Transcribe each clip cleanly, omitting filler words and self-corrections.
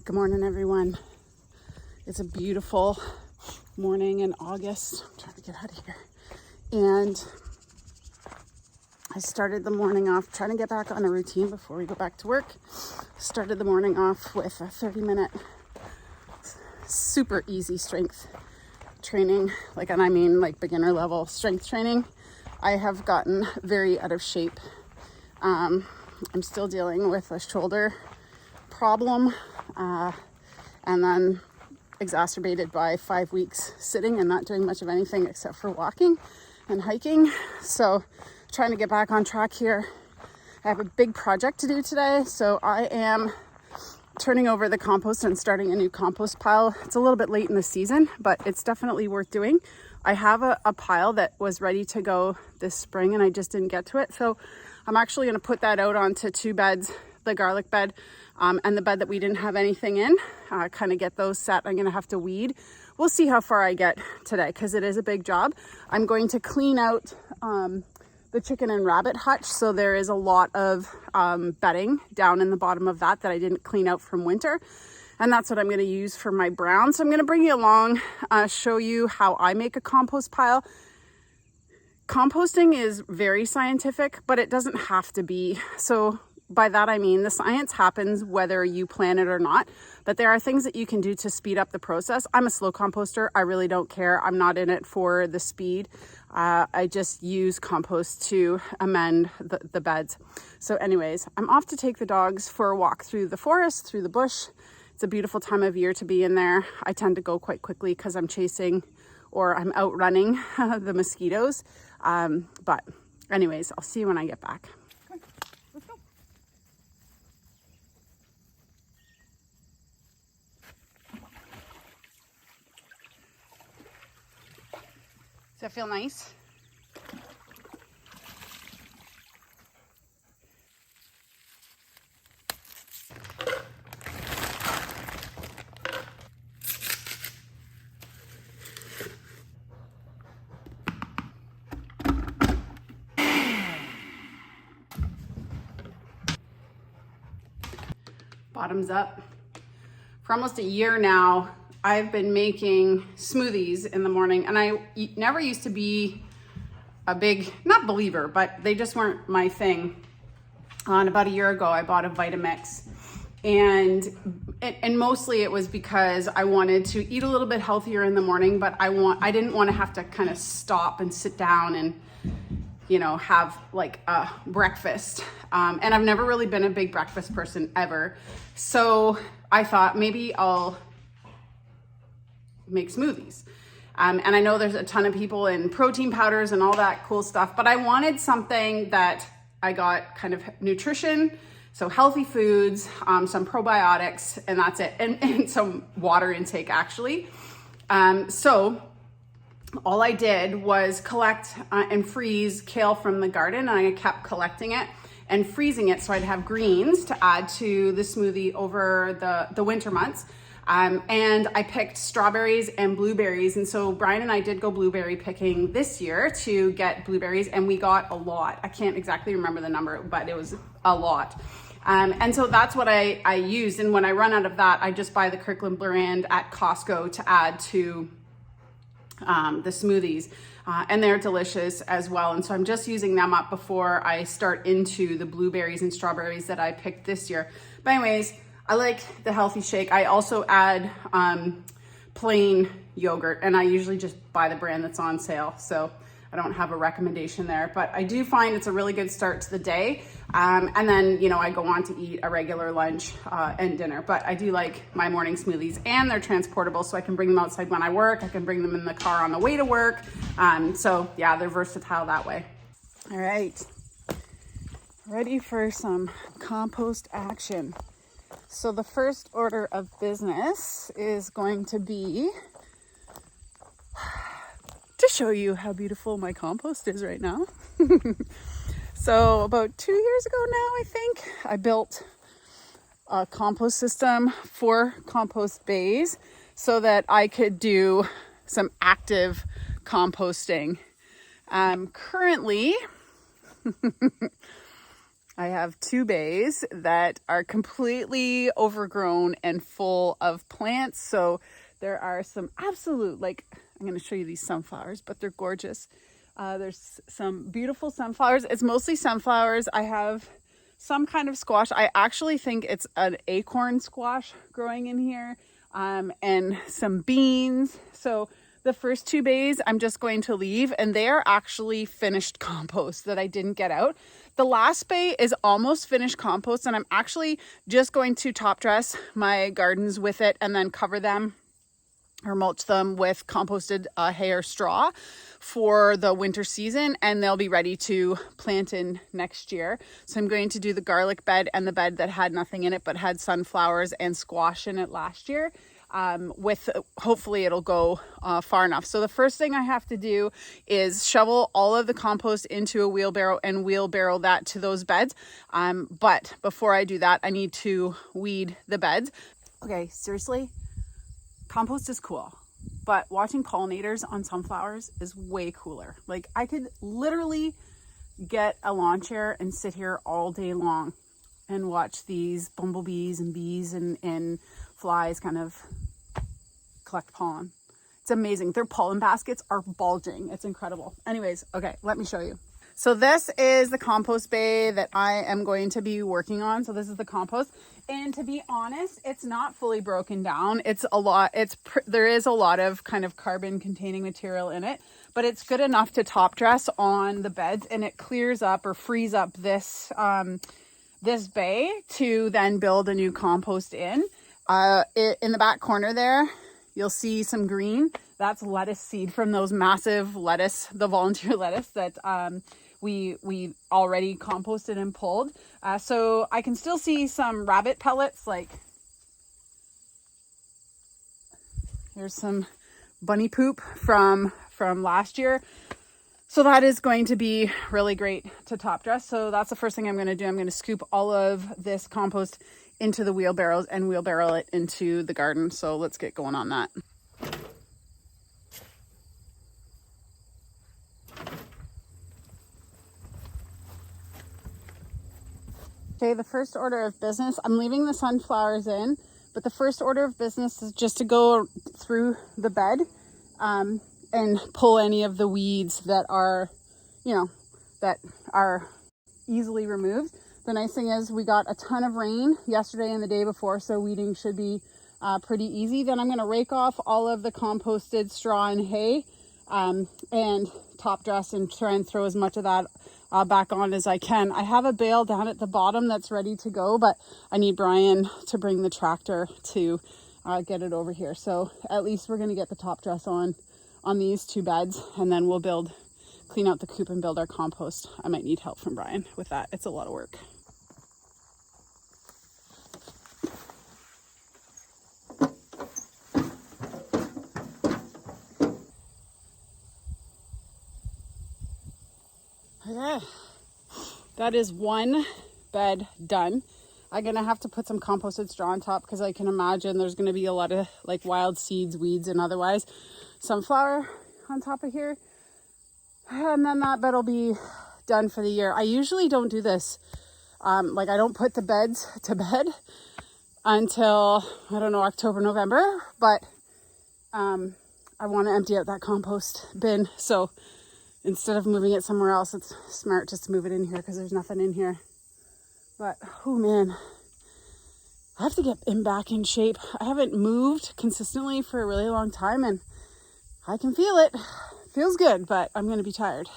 Good morning, everyone. It's a beautiful morning in August. I'm trying to get out of here. And I started the morning off trying to get back on a routine before we go back to work. Started the morning off with a 30-minute super easy strength training, and I mean beginner level strength training. I have gotten very out of shape. I'm still dealing with a shoulder problem, and then exacerbated by 5 weeks sitting and not doing much of anything except for walking and hiking. So trying to get back on track here. I have a big project to do today, so I am turning over the compost and starting a new compost pile. It's a little bit late in the season, but it's definitely worth doing. I have a pile that was ready to go this spring and I just didn't get to it. So I'm actually going to put that out onto 2 beds, the garlic bed and the bed that we didn't have anything in, kind of get those set. I'm going to have to weed. We'll see how far I get today because it is a big job. I'm going to clean out the chicken and rabbit hutch. So there is a lot of bedding down in the bottom of that I didn't clean out from winter. And that's what I'm going to use for my brown. So I'm going to bring you along, show you how I make a compost pile. Composting is very scientific, but it doesn't have to be. So by that, I mean the science happens whether you plan it or not, but there are things that you can do to speed up the process. I'm a slow composter. I really don't care. I'm not in it for the speed. I just use compost to amend the beds. So anyways, I'm off to take the dogs for a walk through the forest, through the bush. It's a beautiful time of year to be in there. I tend to go quite quickly because I'm chasing or I'm outrunning the mosquitoes. But anyways, I'll see you when I get back. Let's go. Does that feel nice? Bottoms up. For almost a year now, I've been making smoothies in the morning, and I never used to be a big, not believer, but they just weren't my thing. And about a year ago, I bought a Vitamix, and mostly it was because I wanted to eat a little bit healthier in the morning, but I didn't want to have to kind of stop and sit down and have a breakfast. And I've never really been a big breakfast person ever. So I thought maybe I'll make smoothies. And I know there's a ton of people in protein powders and all that cool stuff, but I wanted something that I got kind of nutrition, so healthy foods, some probiotics, and that's it. And some water intake actually. So all I did was collect and freeze kale from the garden, and I kept collecting it and freezing it so I'd have greens to add to the smoothie over the winter months. And I picked strawberries and blueberries. And so Brian and I did go blueberry picking this year to get blueberries, and we got a lot. I can't exactly remember the number, but it was a lot. And so that's what I used. And when I run out of that, I just buy the Kirkland brand at Costco to add to the smoothies, and they're delicious as well. And so I'm just using them up before I start into the blueberries and strawberries that I picked this year. But anyways, I like the healthy shake. I also add plain yogurt, and I usually just buy the brand that's on sale. So I don't have a recommendation there, but I do find it's a really good start to the day. And then, I go on to eat a regular lunch and dinner, but I do like my morning smoothies, and they're transportable. So I can bring them outside when I work. I can bring them in the car on the way to work. So yeah, they're versatile that way. All right. Ready for some compost action. So the first order of business is going to be to show you how beautiful my compost is right now. So about 2 years ago now, I think, I built a compost system for compost bays so that I could do some active composting. Currently, I have 2 bays that are completely overgrown and full of plants. So there are some absolute, like, I'm going to show you these sunflowers, but they're gorgeous. There's some beautiful sunflowers. It's mostly sunflowers. I have some kind of squash. I actually think it's an acorn squash growing in here, and some beans. So the first 2 bays I'm just going to leave, and they are actually finished compost that I didn't get out. The last bay is almost finished compost, and I'm actually just going to top dress my gardens with it and then cover them or mulch them with composted hay or straw for the winter season, and they'll be ready to plant in next year. So I'm going to do the garlic bed and the bed that had nothing in it but had sunflowers and squash in it last year. With hopefully it'll go far enough. So the first thing I have to do is shovel all of the compost into a wheelbarrow and wheelbarrow that to those beds. But before I do that, I need to weed the beds. Okay, seriously, compost is cool, but watching pollinators on sunflowers is way cooler. Like, I could literally get a lawn chair and sit here all day long and watch these bumblebees and bees and flies kind of collect pollen. It's amazing. Their pollen baskets are bulging. It's incredible. Anyways, okay, let me show you. So this is the compost bay that I am going to be working on. So this is the compost. And to be honest, it's not fully broken down. It's a lot. There is a lot of kind of carbon containing material in it, but it's good enough to top dress on the beds, and it clears up or frees up this bay to then build a new compost in. In the back corner there, you'll see some green. That's lettuce seed from those massive lettuce, the volunteer lettuce that we already composted and pulled. So I can still see some rabbit pellets. Like, here's some bunny poop from last year. So that is going to be really great to top dress. So that's the first thing I'm going to do. I'm going to scoop all of this compost into the wheelbarrows and wheelbarrow it into the garden. So let's get going on that. Okay, the first order of business, I'm leaving the sunflowers in, but the first order of business is just to go through the bed and pull any of the weeds that are, that are easily removed. The nice thing is we got a ton of rain yesterday and the day before, so weeding should be pretty easy. Then I'm going to rake off all of the composted straw and hay and top dress and try and throw as much of that back on as I can. I have a bale down at the bottom that's ready to go, but I need Brian to bring the tractor to get it over here. So at least we're going to get the top dress on these 2 beds, and then we'll clean out the coop and build our compost. I might need help from Brian with that. It's a lot of work. Okay, that is 1 bed done. I'm gonna have to put some composted straw on top because I can imagine there's gonna be a lot of like wild seeds, weeds, and otherwise sunflower on top of here. And then that bed will be done for the year. I usually don't do this. I don't put the beds to bed until, I don't know, October, November, but I want to empty out that compost bin. So instead of moving it somewhere else, it's smart just to move it in here because there's nothing in here. But, oh man, I have to get back in shape. I haven't moved consistently for a really long time, and I can feel it. Feels good, but I'm going to be tired.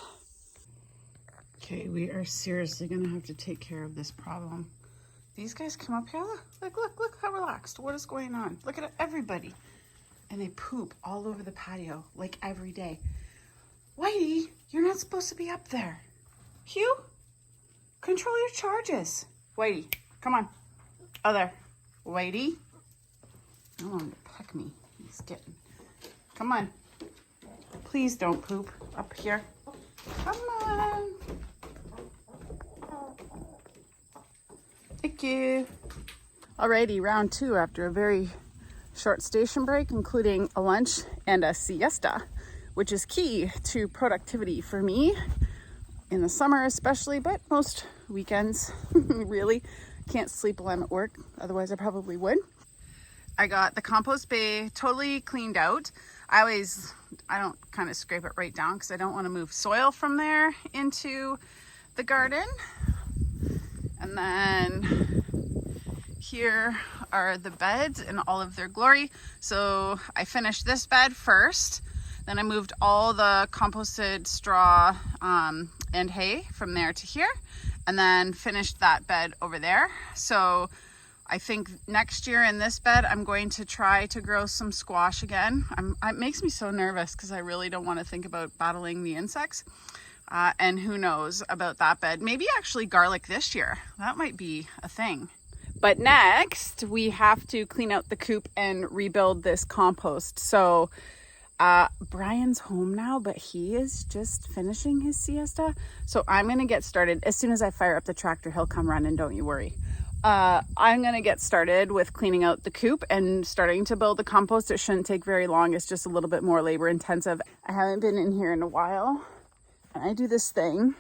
Okay, we are seriously going to have to take care of this problem. These guys come up here. Look how relaxed. What is going on? Look at everybody. And they poop all over the patio, like every day. Whitey, you're not supposed to be up there. Hugh, control your charges. Whitey, come on. Oh, there. Whitey. I don't want him to peck me. He's getting... Come on. Please don't poop up here. Come on. Thank you. Alrighty, round 2 after a very short station break, including a lunch and a siesta, which is key to productivity for me in the summer especially, but most weekends. Really can't sleep while I'm at work, otherwise I probably would. I got the compost bay totally cleaned out. I don't kind of scrape it right down because I don't want to move soil from there into the garden. And then here are the beds in all of their glory. So I finished this bed first, then I moved all the composted straw and hay from there to here, and then finished that bed over there. So I think next year in this bed, I'm going to try to grow some squash again. It makes me so nervous because I really don't want to think about battling the insects. And who knows about that bed. Maybe actually garlic this year. That might be a thing. But next, we have to clean out the coop and rebuild this compost. So Brian's home now, but he is just finishing his siesta. So I'm going to get started. As soon as I fire up the tractor, he'll come running, don't you worry. I'm going to get started with cleaning out the coop and starting to build the compost. It shouldn't take very long. It's just a little bit more labor intensive. I haven't been in here in a while. And I do this thing,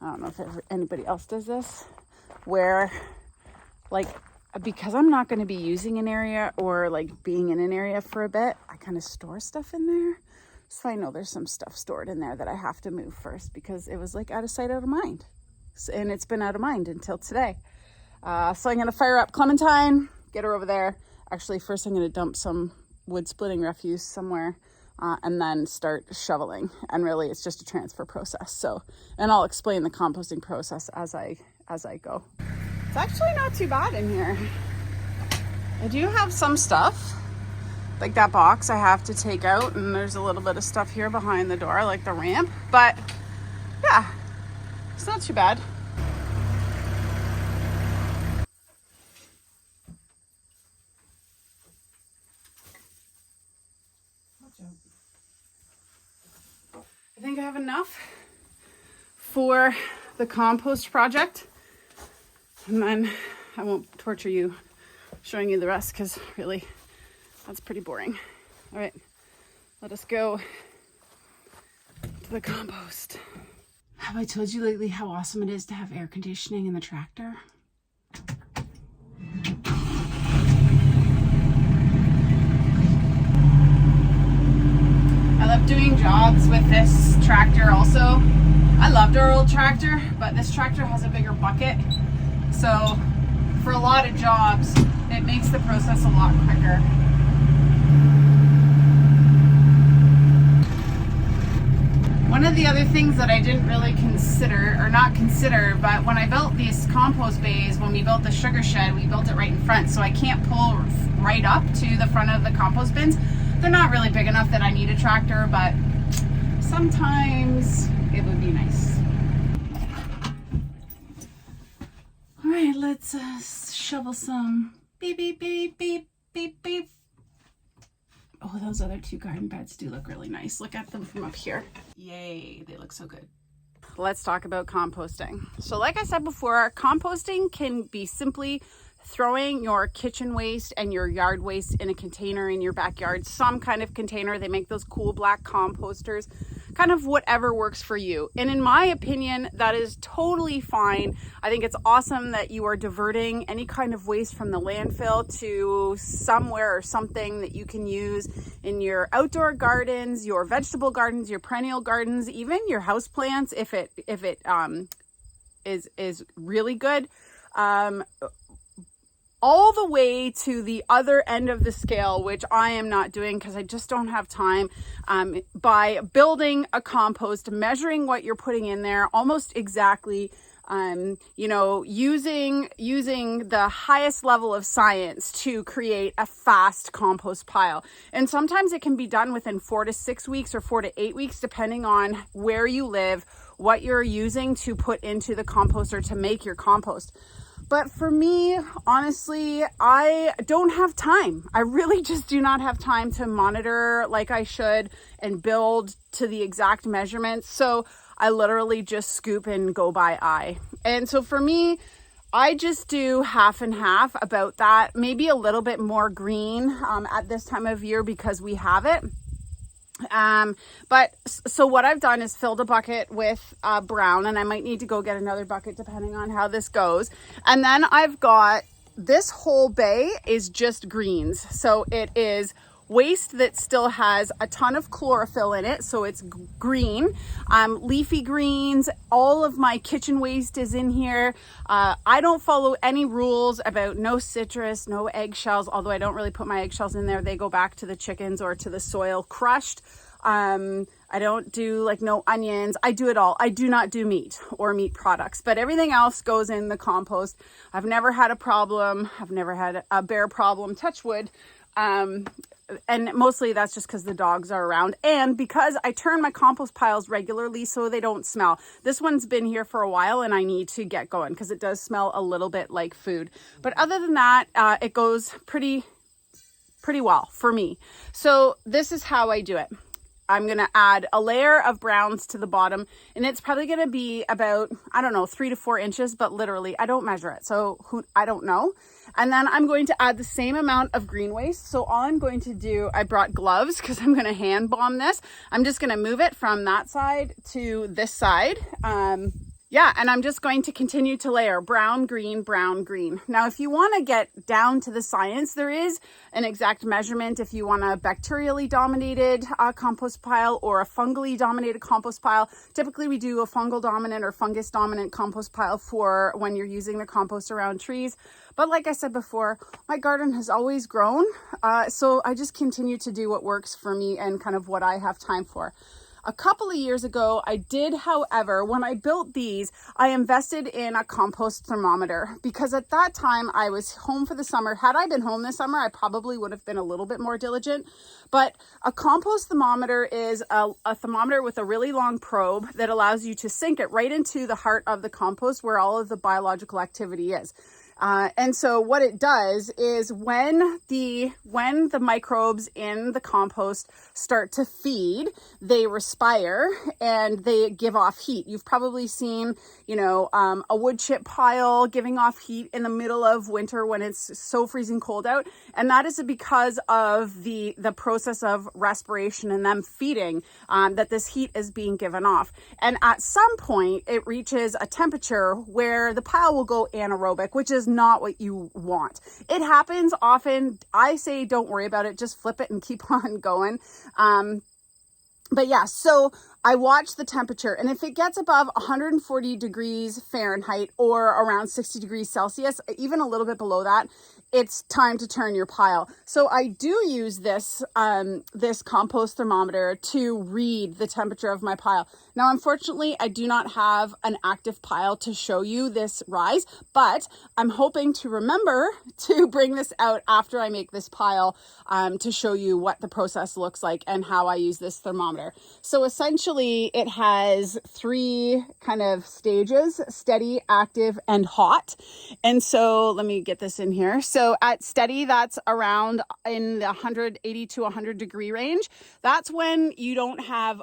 I don't know if anybody else does this, where like, because I'm not going to be using an area or like being in an area for a bit, I kind of store stuff in there. So I know there's some stuff stored in there that I have to move first because it was like out of sight, out of mind. And it's been out of mind until today. So I'm going to fire up Clementine, get her over there. Actually, first I'm going to dump some wood splitting refuse somewhere and then start shoveling. And really it's just a transfer process. So, and I'll explain the composting process as I go. It's actually not too bad in here. I do have some stuff, like that box I have to take out, and there's a little bit of stuff here behind the door, like the ramp, but yeah, it's not too bad. I think I have enough for the compost project, and then I won't torture you showing you the rest because really that's pretty boring. All right, let us go to the compost. Have I told you lately how awesome it is to have air conditioning in the tractor? I love doing jobs with this tractor also. I loved our old tractor, but this tractor has a bigger bucket. So for a lot of jobs, it makes the process a lot quicker. One of the other things that I didn't really consider, or not consider, but when I built these compost bays, when we built the sugar shed, we built it right in front. So I can't pull right up to the front of the compost bins. They're not really big enough that I need a tractor, but sometimes it would be nice. All right, let's shovel some beep, beep, beep, beep, beep, beep. Oh, those other two garden beds do look really nice. Look at them from up here. Yay, they look so good. Let's talk about composting. So like I said before, composting can be simply throwing your kitchen waste and your yard waste in a container in your backyard, some kind of container. They make those cool black composters, kind of whatever works for you. And in my opinion, that is totally fine. I think it's awesome that you are diverting any kind of waste from the landfill to somewhere or something that you can use in your outdoor gardens, your vegetable gardens, your perennial gardens, even your house plants if it is really good. All the way to the other end of the scale, which I am not doing because I just don't have time, by building a compost, measuring what you're putting in there almost exactly, using the highest level of science to create a fast compost pile. And sometimes it can be done within 4 to 6 weeks or 4 to 8 weeks, depending on where you live, what you're using to put into the composter to make your compost. But for me, honestly, I don't have time. I really just do not have time to monitor like I should and build to the exact measurements. So I literally just scoop and go by eye. And so for me, I just do half and half about that, maybe a little bit more green at this time of year because we have it. But so what I've done is filled a bucket with brown, and I might need to go get another bucket depending on how this goes. And then I've got this whole bay is just greens. So it is waste that still has a ton of chlorophyll in it, so it's green, leafy greens. All of my kitchen waste is in here. I don't follow any rules about no citrus, no eggshells, although I don't really put my eggshells in there. They go back to the chickens or to the soil crushed. I don't do like no onions. I do it all. I do not do meat or meat products, but everything else goes in the compost. I've never had a problem. I've never had a bear problem, touch wood. And mostly that's just because the dogs are around, and because I turn my compost piles regularly so they don't smell. This one's been here for a while and I need to get going because it does smell a little bit like food. But other than that, it goes pretty well for me. So this is how I do it. I'm going to add a layer of browns to the bottom, and it's probably going to be about, I don't know, 3 to 4 inches, but literally I don't measure it. So I don't know. And then I'm going to add the same amount of green waste. So all I'm going to do, I brought gloves because I'm going to hand bomb this. I'm just going to move it from that side to this side. Yeah, and I'm just going to continue to layer brown, green, brown, green. Now, if you want to get down to the science, there is an exact measurement if you want a bacterially dominated compost pile or a fungally dominated compost pile. Typically, we do a fungal dominant or fungus dominant compost pile for when you're using the compost around trees. But like I said before, my garden has always grown. So I just continue to do what works for me and kind of what I have time for. A couple of years ago, I did, however, when I built these, I invested in a compost thermometer because at that time I was home for the summer. Had I been home this summer, I probably would have been a little bit more diligent. But a compost thermometer is a thermometer with a really long probe that allows you to sink it right into the heart of the compost where all of the biological activity is. And so what it does is when the microbes in the compost start to feed, they respire and they give off heat. You've probably seen, a wood chip pile giving off heat in the middle of winter when it's so freezing cold out. And that is because of the process of respiration and them feeding, that this heat is being given off. And at some point it reaches a temperature where the pile will go anaerobic, which is not what you want. It happens often. I say don't worry about it, just flip it and keep on going. But yeah, so I watch the temperature, and if it gets above 140 degrees Fahrenheit or around 60 degrees Celsius, even a little bit below that, it's time to turn your pile. So I do use this compost thermometer to read the temperature of my pile. Now, unfortunately, I do not have an active pile to show you this rise, but I'm hoping to remember to bring this out after I make this pile to show you what the process looks like and how I use this thermometer. So essentially, it has 3 kind of stages: steady, active, and hot. And so let me get this in here. So at steady, that's around in the 180 to 100 degree range. That's when you don't have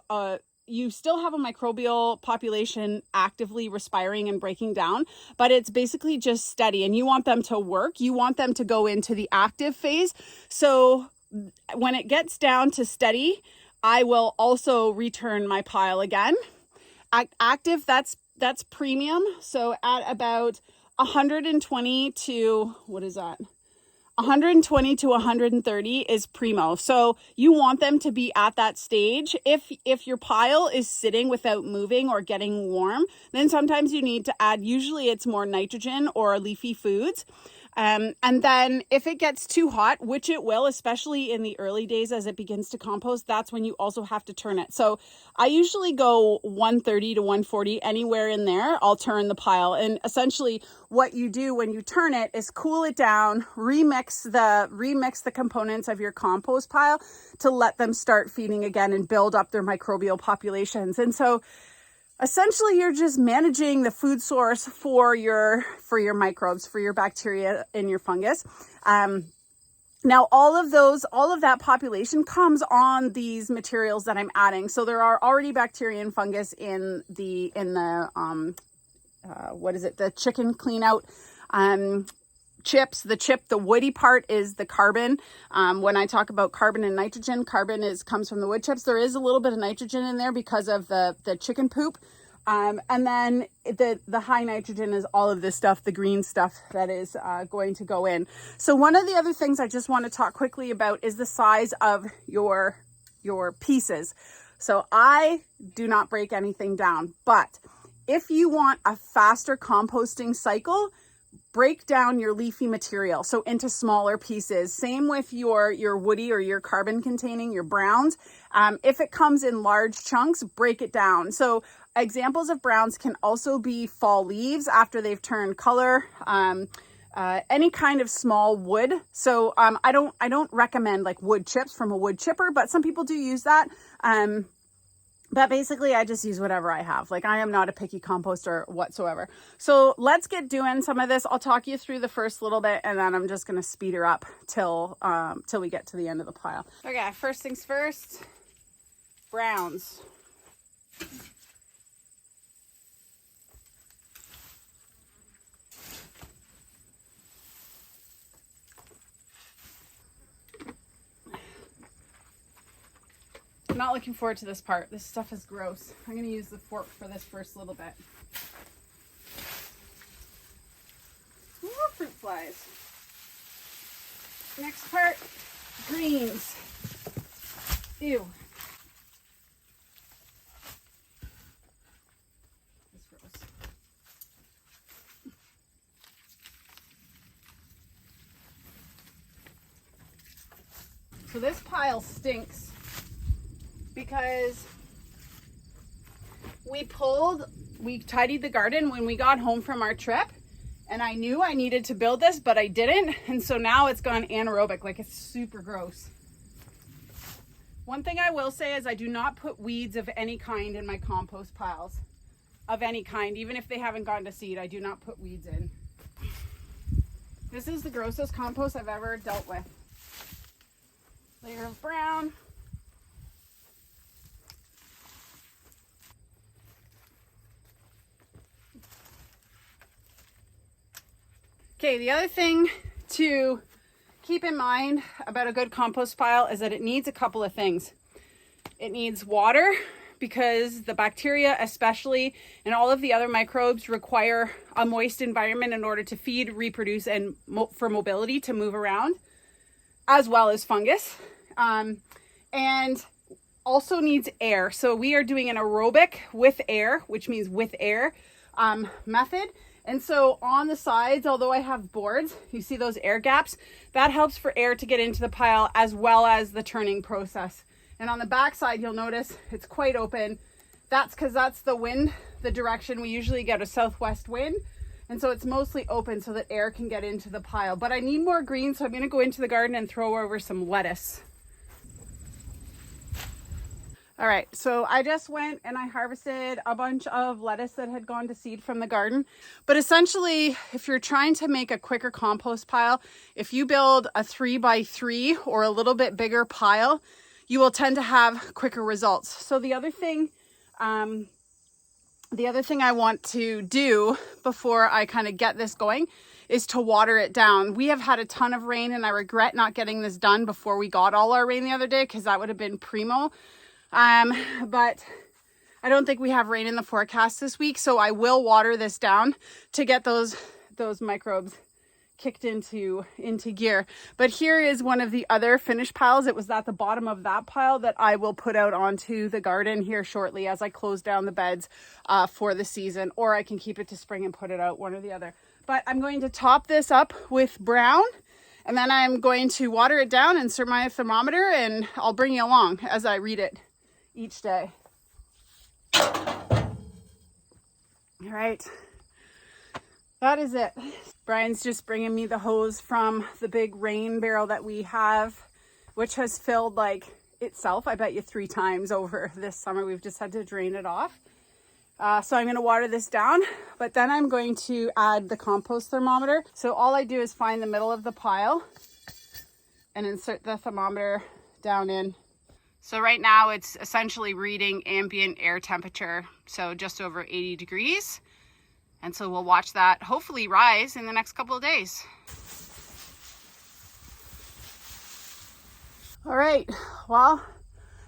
you still have a microbial population actively respiring and breaking down, but it's basically just steady, and you want them to work. You want them to go into the active phase. So when it gets down to steady, I will also return my pile again. Active, that's premium. So at about 120 to, 120 to 130 is primo. So you want them to be at that stage. If your pile is sitting without moving or getting warm, then sometimes you need to add, usually it's more nitrogen or leafy foods. And then if it gets too hot, which it will, especially in the early days as it begins to compost, that's when you also have to turn it. So I usually go 130 to 140, anywhere in there, I'll turn the pile. And essentially what you do when you turn it is cool it down, remix the components of your compost pile to let them start feeding again and build up their microbial populations. And so essentially, you're just managing the food source for your microbes, for your bacteria and your fungus. Now, all of that population comes on these materials that I'm adding. So there are already bacteria and fungus in the chicken clean out chips. The woody part is the carbon. When I talk about carbon and nitrogen, carbon comes from the wood chips. There is a little bit of nitrogen in there because of the chicken poop. And then the high nitrogen is all of this stuff, the green stuff that is going to go in. So one of the other things I just want to talk quickly about is the size of your pieces. So I do not break anything down, but if you want a faster composting cycle, break down your leafy material so into smaller pieces. Same with your woody or your carbon containing, your browns. If it comes in large chunks, break it down. So examples of browns can also be fall leaves after they've turned color, any kind of small wood. So I don't recommend like wood chips from a wood chipper, but some people do use that. But basically I just use whatever I have. Like I am not a picky composter whatsoever. So let's get doing some of this. I'll talk you through the first little bit and then I'm just going to speed her up till we get to the end of the pile. Okay, first things first, browns. I'm not looking forward to this part. This stuff is gross. I'm going to use the fork for this first little bit. More fruit flies. Next part, greens. Ew. That's gross. So this pile stinks because we tidied the garden when we got home from our trip, and I knew I needed to build this, but I didn't. And so now it's gone anaerobic, like it's super gross. One thing I will say is I do not put weeds of any kind in my compost piles, of any kind, even if they haven't gone to seed. I do not put weeds in. This is the grossest compost I've ever dealt with. Layer of brown. Okay, the other thing to keep in mind about a good compost pile is that it needs a couple of things. It needs water because the bacteria especially and all of the other microbes require a moist environment in order to feed, reproduce, and for mobility to move around, as well as fungus. And also needs air. So we are doing an aerobic with air, which means with air method. And so on the sides, although I have boards, you see those air gaps, that helps for air to get into the pile as well as the turning process. And on the back side, you'll notice it's quite open. That's because that's the wind, the direction. We usually get a southwest wind. And so it's mostly open so that air can get into the pile. But I need more green, so I'm going to go into the garden and throw over some lettuce. All right, so I just went and I harvested a bunch of lettuce that had gone to seed from the garden. But essentially, if you're trying to make a quicker compost pile, if you build a 3x3 or a little bit bigger pile, you will tend to have quicker results. So the other thing I want to do before I kind of get this going is to water it down. We have had a ton of rain and I regret not getting this done before we got all our rain the other day because that would have been primo. But I don't think we have rain in the forecast this week, so I will water this down to get those microbes kicked into gear. But here is one of the other finished piles. It was at the bottom of that pile that I will put out onto the garden here shortly as I close down the beds for the season, or I can keep it to spring and put it out, one or the other. But I'm going to top this up with brown, and then I'm going to water it down, insert my thermometer, and I'll bring you along as I read it each day. All right, that is it. Brian's just bringing me the hose from the big rain barrel that we have, which has filled like itself, I bet you 3 times over this summer. We've just had to drain it off. So I'm going to water this down, but then I'm going to add the compost thermometer. So all I do is find the middle of the pile and insert the thermometer down in. So right now it's essentially reading ambient air temperature, so just over 80 degrees. And so we'll watch that hopefully rise in the next couple of days. All right, well,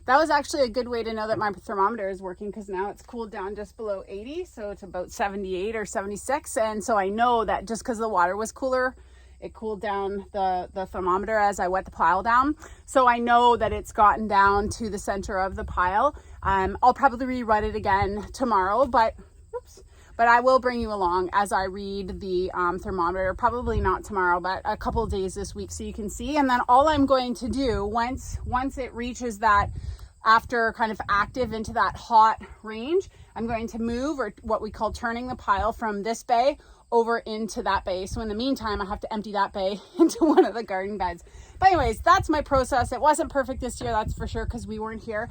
that was actually a good way to know that my thermometer is working, because now it's cooled down just below 80. So it's about 78 or 76. And so I know that just because the water was cooler, it cooled down the thermometer as I wet the pile down. So I know that it's gotten down to the center of the pile. I'll probably rewrite it again tomorrow, but I will bring you along as I read the thermometer, probably not tomorrow, but a couple of days this week, so you can see. And then all I'm going to do once it reaches that, after kind of active into that hot range, I'm going to move, or what we call turning the pile, from this bay over into that bay. So in the meantime, I have to empty that bay into one of the garden beds. But anyways, that's my process. It wasn't perfect this year, that's for sure, because we weren't here.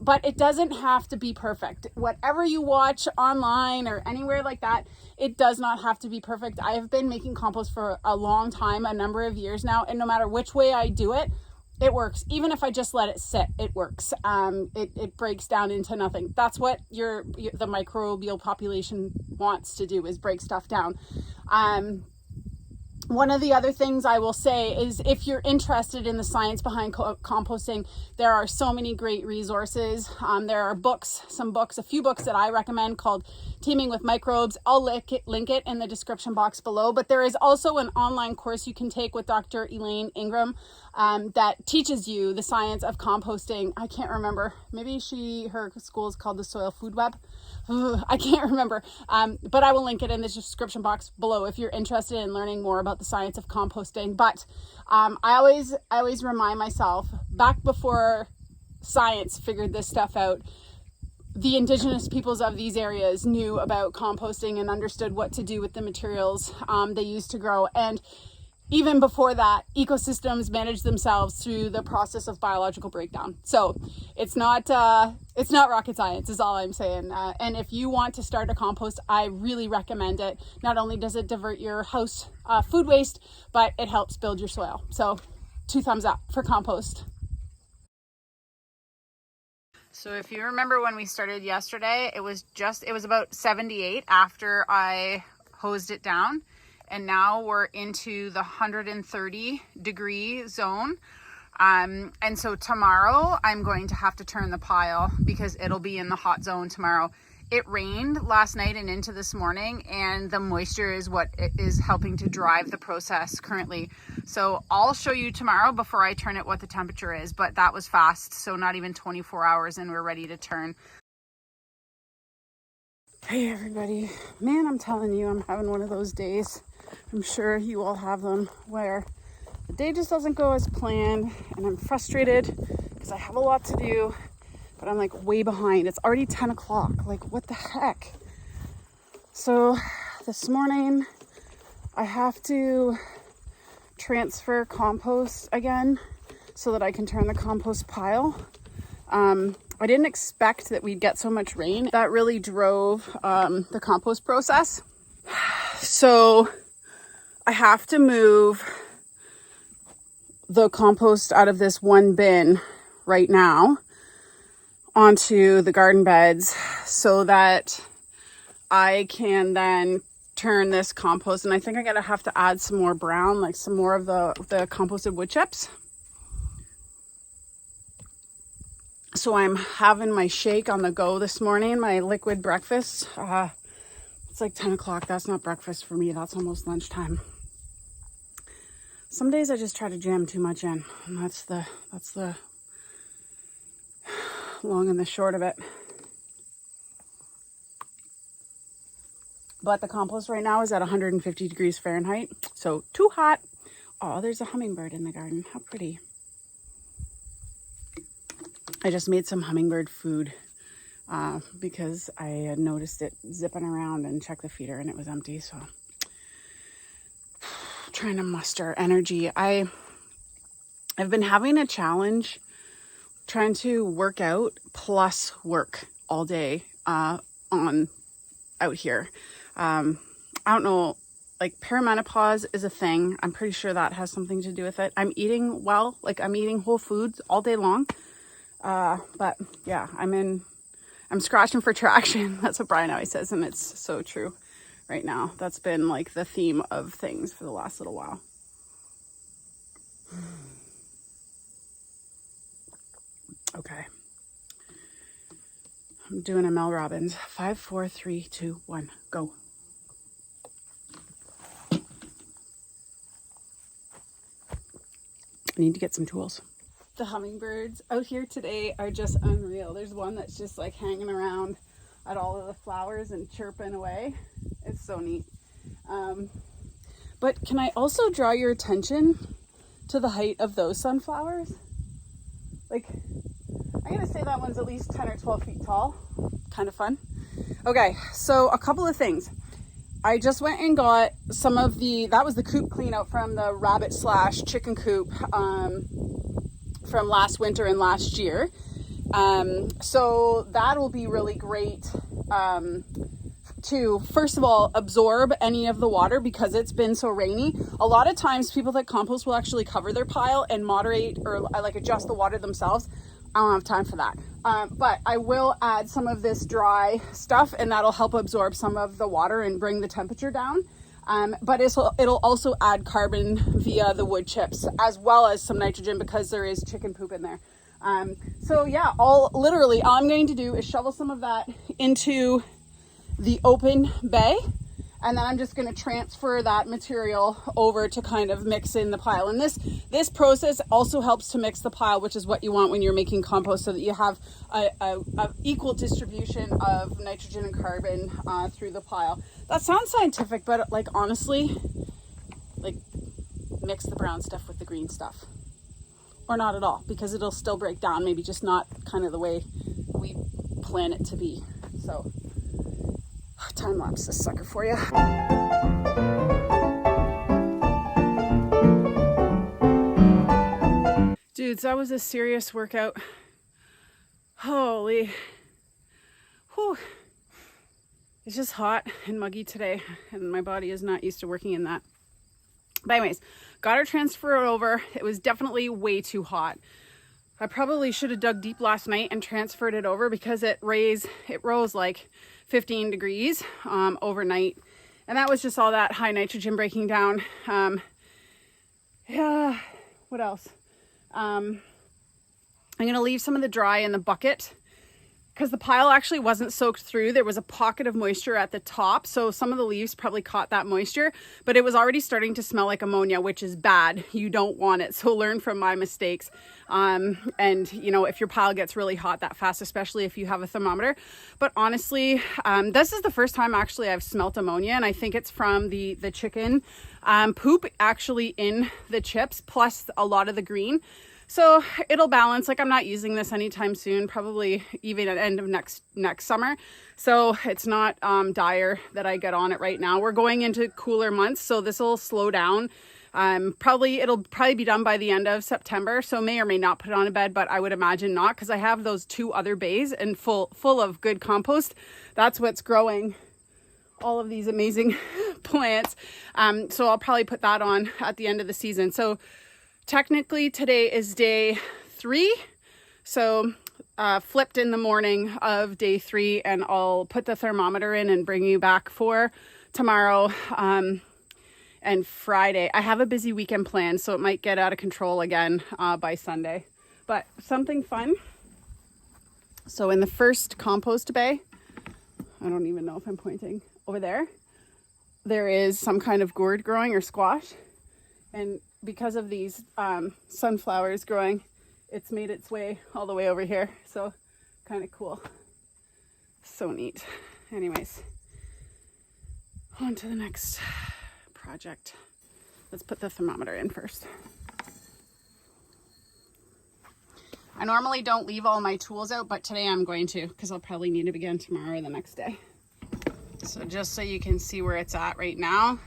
But it doesn't have to be perfect. Whatever you watch online or anywhere like that, it does not have to be perfect. I have been making compost for a long time, a number of years now, and no matter which way I do it, it works. Even if I just let it sit, it works. It breaks down into nothing. That's what the microbial population wants to do, is break stuff down. One of the other things I will say is, if you're interested in the science behind composting, there are so many great resources. There are a few books that I recommend called Teaming with Microbes. I'll link it in the description box below. But there is also an online course you can take with Dr. Elaine Ingram that teaches you the science of composting. I can't remember. Maybe her school is called the Soil Food Web. I can't remember, but I will link it in the description box below if you're interested in learning more about the science of composting. But I always remind myself, back before science figured this stuff out, the indigenous peoples of these areas knew about composting and understood what to do with the materials they used to grow. And even before that, ecosystems manage themselves through the process of biological breakdown. So it's not rocket science, is all I'm saying. And if you want to start a compost, I really recommend it. Not only does it divert your house food waste, but it helps build your soil. So 2 thumbs up for compost. So if you remember when we started yesterday, it was about 78 after I hosed it down. And now we're into the 130 degree zone. And so tomorrow I'm going to have to turn the pile, because it'll be in the hot zone tomorrow. It rained last night and into this morning, and the moisture is what is helping to drive the process currently. So I'll show you tomorrow before I turn it what the temperature is, but that was fast. So not even 24 hours and we're ready to turn. Hey everybody, man, I'm telling you, I'm having one of those days. I'm sure you all have them, where the day just doesn't go as planned, and I'm frustrated because I have a lot to do, but I'm like way behind. It's already 10 o'clock. Like, what the heck? So this morning I have to transfer compost again so that I can turn the compost pile. I didn't expect that we'd get so much rain. That really drove the compost process. So I have to move the compost out of this one bin right now onto the garden beds so that I can then turn this compost. And I think I'm gonna have to add some more brown, like some more of the composted wood chips. So I'm having my shake on the go this morning, my liquid breakfast. It's like 10 o'clock. That's not breakfast for me. That's almost lunchtime. Some days I just try to jam too much in, and that's the long and the short of it. But the compost right now is at 150 degrees Fahrenheit, so too hot. Oh, there's a hummingbird in the garden. How pretty. I just made some hummingbird food because I had noticed it zipping around and checked the feeder and it was empty. So trying to muster energy. I've been having a challenge trying to work out plus work all day out here. I don't know, like perimenopause is a thing. I'm pretty sure that has something to do with it. I'm eating well, like I'm eating whole foods all day long. But yeah, I'm scratching for traction. That's what Brian always says, and it's so true right now. That's been like the theme of things for the last little while. Okay. I'm doing a Mel Robbins. 5, 4, 3, 2, 1, go. I need to get some tools. The hummingbirds out here today are just unreal. There's one that's just like hanging around at all of the flowers and chirping away. It's so neat. But can I also draw your attention to the height of those sunflowers? Like, I'm gonna say that one's at least 10 or 12 feet tall. Kind of fun. Okay, so a couple of things. I just went and got some of that was the coop clean out from the rabbit / chicken coop from last winter and last year. So that will be really great to, first of all, absorb any of the water because it's been so rainy. A lot of times people that compost will actually cover their pile and moderate or like adjust the water themselves. I don't have time for that. But I will add some of this dry stuff and that'll help absorb some of the water and bring the temperature down. But it'll also add carbon via the wood chips as well as some nitrogen because there is chicken poop in there. So yeah, all I'm going to do is shovel some of that into the open bay, and then I'm just going to transfer that material over to kind of mix in the pile. And this process also helps to mix the pile, which is what you want when you're making compost, so that you have a equal distribution of nitrogen and carbon through the pile. That sounds scientific, but like honestly, like mix the brown stuff with the green stuff. Or not at all, because it'll still break down, maybe just not kind of the way we plan it to be. So time lapse this sucker for you. Dudes, that was a serious workout. Holy. Whew. It's just hot and muggy today, and my body is not used to working in that. But anyways, got her transferred over. It was definitely way too hot. I probably should have dug deep last night and transferred it over because it rose like 15 degrees overnight. And that was just all that high nitrogen breaking down. Yeah, what else? I'm going to leave some of the dry in the bucket because the pile actually wasn't soaked through. There was a pocket of moisture at the top, so some of the leaves probably caught that moisture, but it was already starting to smell like ammonia, which is bad. You don't want it, so learn from my mistakes. And you know, if your pile gets really hot that fast, especially if you have a thermometer. But honestly, this is the first time actually I've smelt ammonia, and I think it's from the chicken poop actually in the chips, plus a lot of the green. So it'll balance. Like, I'm not using this anytime soon, probably even at end of next summer. So it's not dire that I get on it right now. We're going into cooler months, so this will slow down. It'll probably be done by the end of September. So may or may not put it on a bed, but I would imagine not, because I have those 2 other bays and full of good compost. That's what's growing all of these amazing plants. So I'll probably put that on at the end of the season. So technically today is day 3, so flipped in the morning of day 3, and I'll put the thermometer in and bring you back for tomorrow and Friday. I have a busy weekend planned, so it might get out of control again by Sunday, but something fun. So in the first compost bay, I don't even know if I'm pointing over there is some kind of gourd growing or squash, and because of these sunflowers growing, it's made its way all the way over here. So kind of cool. So neat. Anyways, on to the next project. Let's put the thermometer in first. I normally don't leave all my tools out, but today I'm going to, because I'll probably need it again tomorrow or the next day. So just so you can see where it's at right now,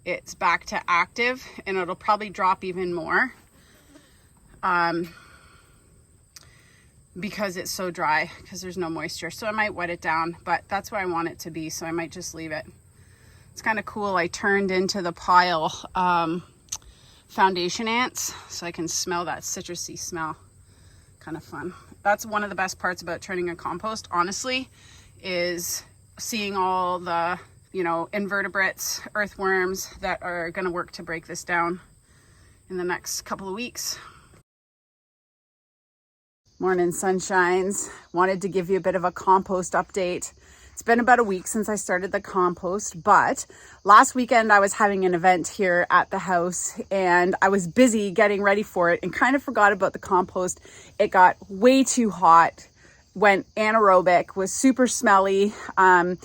it's back to active, and it'll probably drop even more because it's so dry, because there's no moisture. So I might wet it down, but that's where I want it to be, so I might just leave it. It's kind of cool. I turned into the pile foundation ants, so I can smell that citrusy smell. Kind of fun. That's one of the best parts about turning a compost, honestly, is seeing all the, you know, invertebrates, earthworms that are going to work to break this down in the next couple of weeks. Morning sunshines. Wanted to give you a bit of a compost update. It's been about a week since I started the compost, but last weekend I was having an event here at the house and I was busy getting ready for it and kind of forgot about the compost. It got way too hot, went anaerobic, was super smelly, and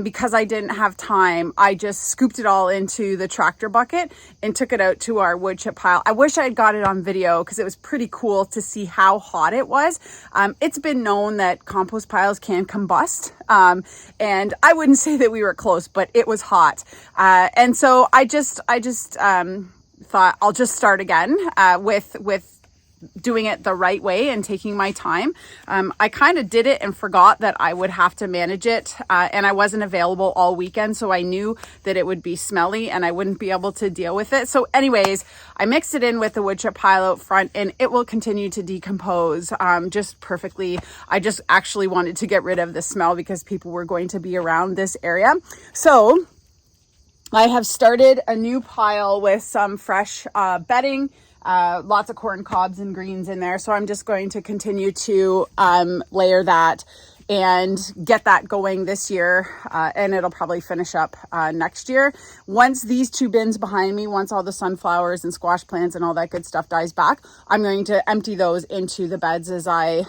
because I didn't have time, I just scooped it all into the tractor bucket and took it out to our wood chip pile. I wish I had got it on video because it was pretty cool to see how hot it was. It's been known that compost piles can combust, and I wouldn't say that we were close, but it was hot. And so I just thought I'll just start again with doing it the right way and taking my time. I kind of did it and forgot that I would have to manage it, and I wasn't available all weekend, so I knew that it would be smelly and I wouldn't be able to deal with it. So anyways, I mixed it in with the wood chip pile out front and it will continue to decompose just perfectly. I just actually wanted to get rid of the smell because people were going to be around this area. So I have started a new pile with some fresh bedding, lots of corn cobs and greens in there. So I'm just going to continue to layer that and get that going this year, and it'll probably finish up next year. Once these two bins behind me, once all the sunflowers and squash plants and all that good stuff dies back, I'm going to empty those into the beds as I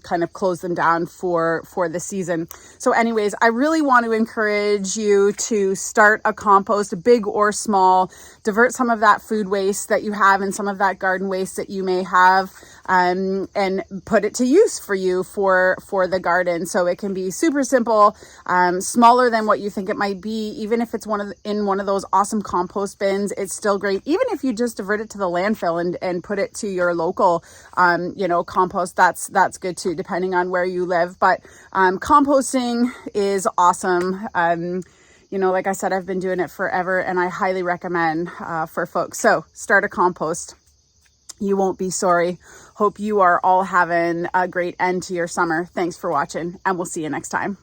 kind of close them down for the season. So anyways, I really want to encourage you to start a compost, big or small. Divert some of that food waste that you have and some of that garden waste that you may have, and put it to use for you for the garden. So it can be super simple, smaller than what you think it might be. Even if it's in one of those awesome compost bins, it's still great. Even if you just divert it to the landfill and put it to your local, compost, that's good too, depending on where you live. But composting is awesome. Like I said, I've been doing it forever and I highly recommend for folks. So start a compost. You won't be sorry. Hope you are all having a great end to your summer. Thanks for watching, and we'll see you next time.